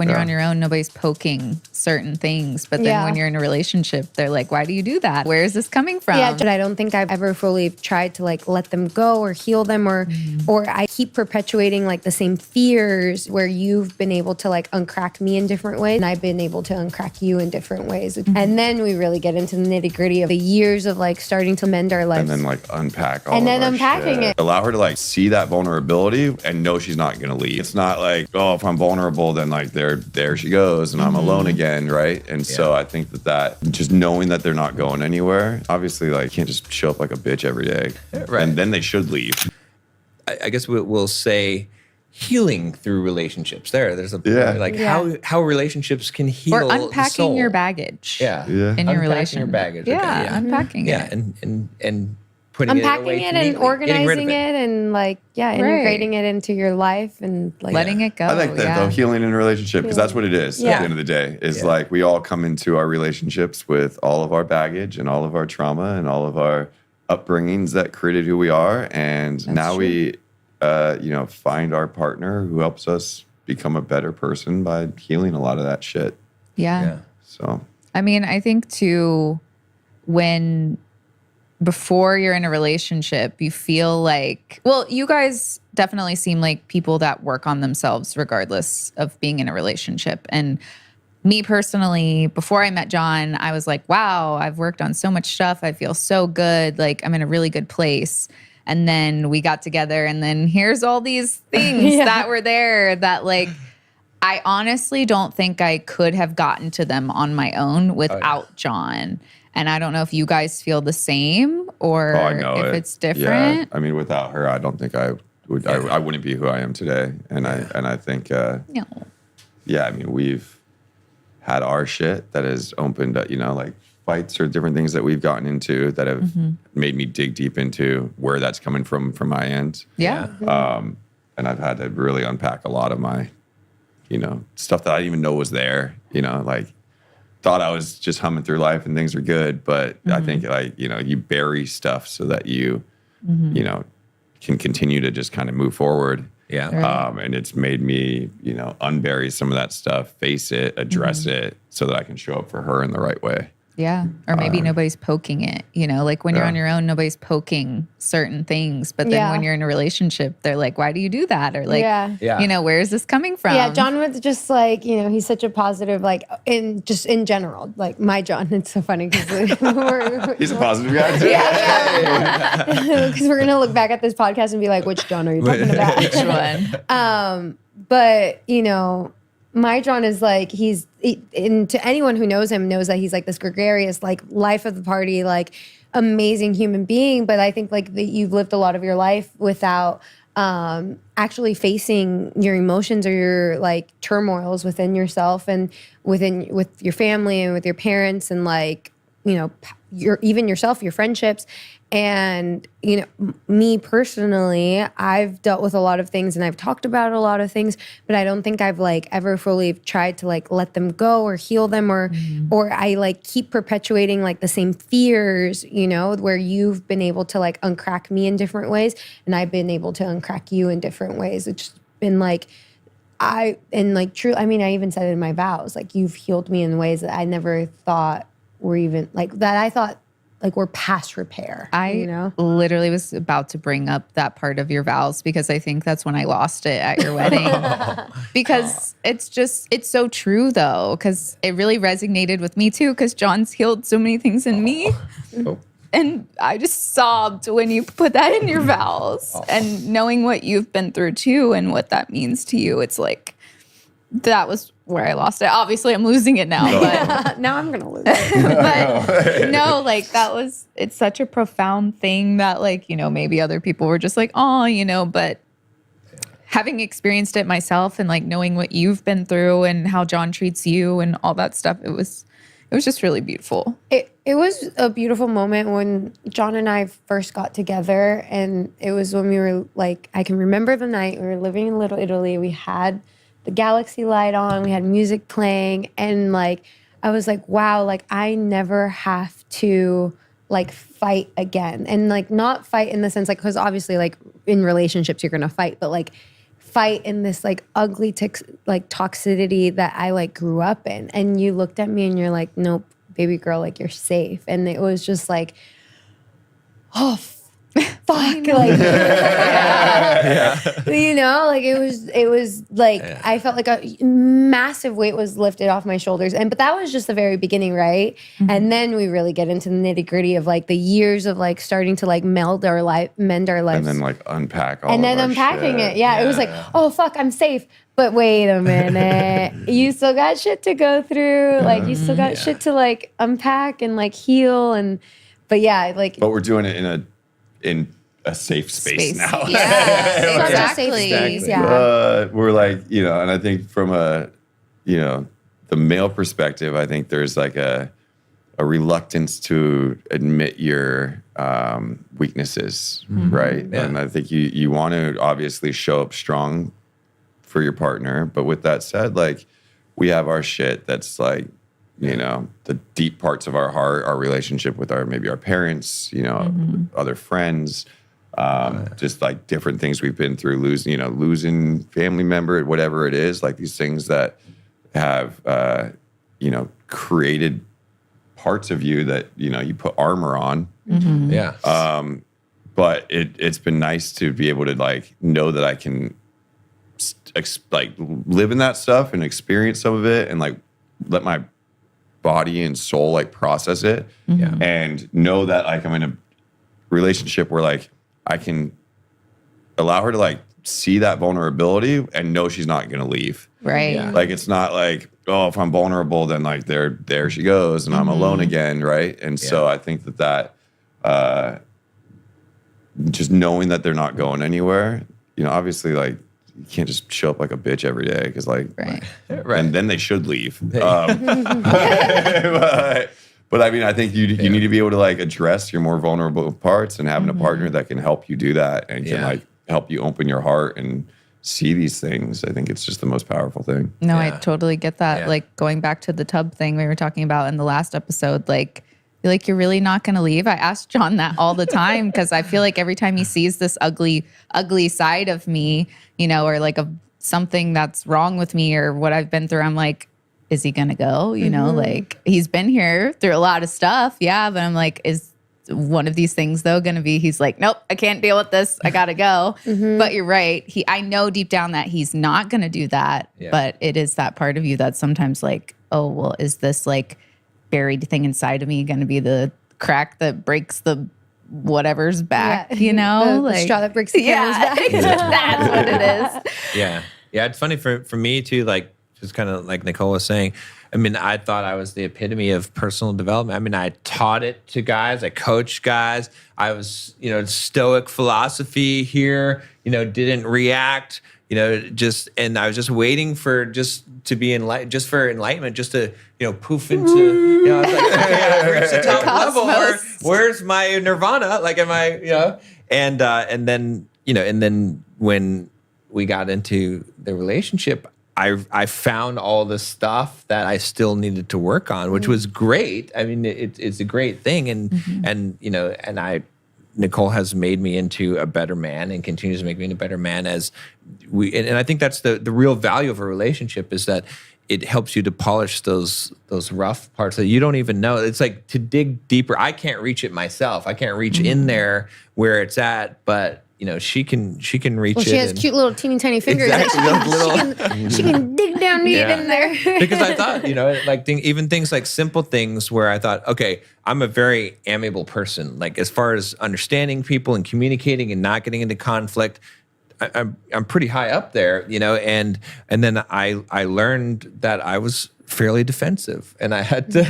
When you're on your own, nobody's poking certain things. But then when you're in a relationship, they're like, why do you do that? Where is this coming from? Yeah, I don't think I've ever fully tried to like let them go or heal them or I keep perpetuating like the same fears where you've been able to like uncrack me in different ways and I've been able to uncrack you in different ways. And then we really get into the nitty gritty of the years of like starting to mend our lives. And then like unpack all and of then our unpacking shit. it. Allow her to like see that vulnerability and know she's not gonna leave. It's not like, oh, if I'm vulnerable, then like there she goes and I'm alone again, right? And so I think that just knowing that they're not going anywhere, obviously like you can't just show up like a bitch every day. Right. And then they should leave. I guess we'll say healing through relationships. There's a like how relationships can heal or the unpacking soul. your baggage. Yeah. In your Unpacking relation. your baggage. Yeah, Okay, unpacking it. Yeah, and putting Unpacking it away it and neatly, organizing it and like, integrating it into your life and like letting it go. I like that though, healing in a relationship, because that's what it is at the end of the day. Is like we all come into our relationships with all of our baggage and all of our trauma and all of our upbringings that created who we are. And now we, find our partner who helps us become a better person by healing a lot of that shit. Yeah. So, I mean, I think too, before you're in a relationship, you feel like, well, you guys definitely seem like people that work on themselves regardless of being in a relationship. And me personally, before I met John, I was like, wow, I've worked on so much stuff. I feel so good. Like I'm in a really good place. And then we got together and then here's all these things that were there that like, I honestly don't think I could have gotten to them on my own without John. And I don't know if you guys feel the same or if it's different. Yeah. I mean, without her, I don't think I would. I wouldn't be who I am today. And I think, I mean, we've had our shit that has opened up, like fights or different things that we've gotten into that have made me dig deep into where that's coming from my end. Yeah. And I've had to really unpack a lot of my, stuff that I didn't even know was there. Like thought I was just humming through life and things are good, but I think like you bury stuff so that you can continue to just kind of move forward. Yeah. And it's made me, unbury some of that stuff, face it, address it, so that I can show up for her in the right way. Yeah. Or maybe nobody's poking it, like when you're on your own, nobody's poking certain things. But then when you're in a relationship, they're like, why do you do that? Or like, where is this coming from? Yeah, John was just like, he's such a positive, like in general, like my John. It's so funny because he's a positive guy too. Because we're going to look back at this podcast and be like, which John are you talking about? Which one? But, my John is like, and to anyone who knows him knows that he's like this gregarious, like life of the party, like amazing human being. But I think like that you've lived a lot of your life without actually facing your emotions or your like turmoils within yourself and with your family and with your parents and like, even yourself, your friendships. And, me personally, I've dealt with a lot of things and I've talked about a lot of things, but I don't think I've like ever fully tried to like let them go or heal them or I like keep perpetuating like the same fears, where you've been able to like uncrack me in different ways and I've been able to uncrack you in different ways. It's just been like, I even said it in my vows, like you've healed me in ways that I never thought were even like that. I thought like we're past repair. I literally was about to bring up that part of your vows because I think that's when I lost it at your wedding. Because it's so true though, because it really resonated with me too, because John's healed so many things in me. And I just sobbed when you put that in your vows. And knowing what you've been through too and what that means to you, it's like, that was where I lost it. Obviously, I'm losing it now. But now I'm going to lose it. But no, like it's such a profound thing that like, maybe other people were just like, oh, but having experienced it myself and like knowing what you've been through and how John treats you and all that stuff, it was just really beautiful. It was a beautiful moment when John and I first got together. And it was when we were like, I can remember the night we were living in Little Italy. We had the galaxy light on, we had music playing, and like I was like, wow, like I never have to like fight again. And like not fight in the sense like, because obviously like in relationships you're gonna fight, but like fight in this like ugly like toxicity that I like grew up in. And you looked at me and you're like, nope, baby girl, like you're safe. And it was just like, oh, fuck. Like, you know, like it was like, I felt like a massive weight was lifted off my shoulders. But that was just the very beginning, right? Mm-hmm. And then we really get into the nitty gritty of like the years of like starting to like mend our lives. And then like unpack all and of then our unpacking shit. it. Yeah. It was like, oh, fuck, I'm safe. But wait a minute, you still got shit to go through. Like you still got shit to like unpack and like heal. But yeah, like. But we're doing it in a safe space now. Yeah, exactly. We're like, you know, and I think from the male perspective, I think there's like a reluctance to admit your weaknesses, right? Yeah. And I think you want to obviously show up strong for your partner. But with that said, like we have our shit that's like, you know, the deep parts of our heart, our relationship with maybe our parents, you know, other friends, just like different things we've been through, losing family member, whatever it is, like these things that have, created parts of you that, you know, you put armor on. Mm-hmm. Yeah. But it's been nice to be able to like know that I can like live in that stuff and experience some of it and like let my body and soul like process it and know that like I'm in a relationship where like I can allow her to like see that vulnerability and know she's not going to leave. Right. Yeah. Like it's not like, oh, if I'm vulnerable, then like there she goes and I'm alone again. Right. And so I think that just knowing that they're not going anywhere, you know, obviously like you can't just show up like a bitch every day because like, and then they should leave. But I mean, I think you need to be able to like address your more vulnerable parts and having a partner that can help you do that and can like help you open your heart and see these things. I think it's just the most powerful thing. No, I totally get that. Yeah. Like going back to the tub thing we were talking about in the last episode, like you're really not going to leave. I ask John that all the time because I feel like every time he sees this ugly side of me, you know, or like something that's wrong with me or what I've been through, I'm like, is he going to go? You know, like he's been here through a lot of stuff. Yeah. But I'm like, is one of these things though going to be, he's like, nope, I can't deal with this. I got to go. But you're right. I know deep down that he's not going to do that. Yeah. But it is that part of you that's sometimes like, oh, well, is this like buried thing inside of me going to be the crack that breaks the whatever's back, you know? The straw that breaks the camel's back. That's what it is. Yeah. Yeah, it's funny for me too, like just kind of like Nicole was saying, I mean, I thought I was the epitome of personal development. I mean, I taught it to guys, I coached guys. I was, you know, stoic philosophy here, you know, didn't react, you know, and I was just waiting for to be enlightened, just for enlightenment, just to, you know, poof into, you know, I was like, okay, I've reached the top level. Where's my nirvana? Like, am I, you know, and then when we got into the relationship, I found all the stuff that I still needed to work on, which was great. I mean, it's a great thing, and you know, Nicole has made me into a better man and continues to make me into a better man and I think that's the real value of a relationship is that it helps you to polish those rough parts that you don't even know. It's like to dig deeper. I can't reach it myself. I can't reach in there where it's at, but you know, she can reach it. She has cute little teeny tiny fingers. Exactly, she can dig down deep in there. Because I thought, you know, like even things like simple things where I thought, okay, I'm a very amiable person. Like as far as understanding people and communicating and not getting into conflict, I'm pretty high up there, you know. And then I learned that I was fairly defensive, and I had to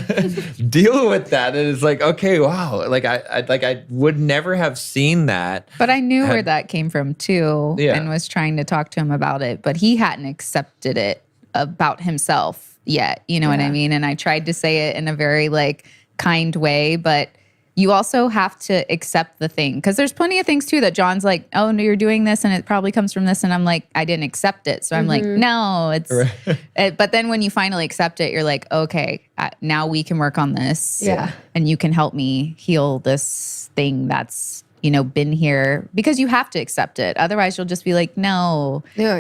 deal with that. And it's like, okay, wow, like I would never have seen that. But I knew where that came from too, and was trying to talk to him about it. But he hadn't accepted it about himself yet. You know what I mean? And I tried to say it in a very like kind way, but you also have to accept the thing. Because there's plenty of things too that John's like, oh, no, you're doing this and it probably comes from this. And I'm like, I didn't accept it. So I'm like, no, it's, but then when you finally accept it, you're like, okay, now we can work on this. Yeah. And you can help me heal this thing that's, you know, been here, because you have to accept it. Otherwise you'll just be like, no, you're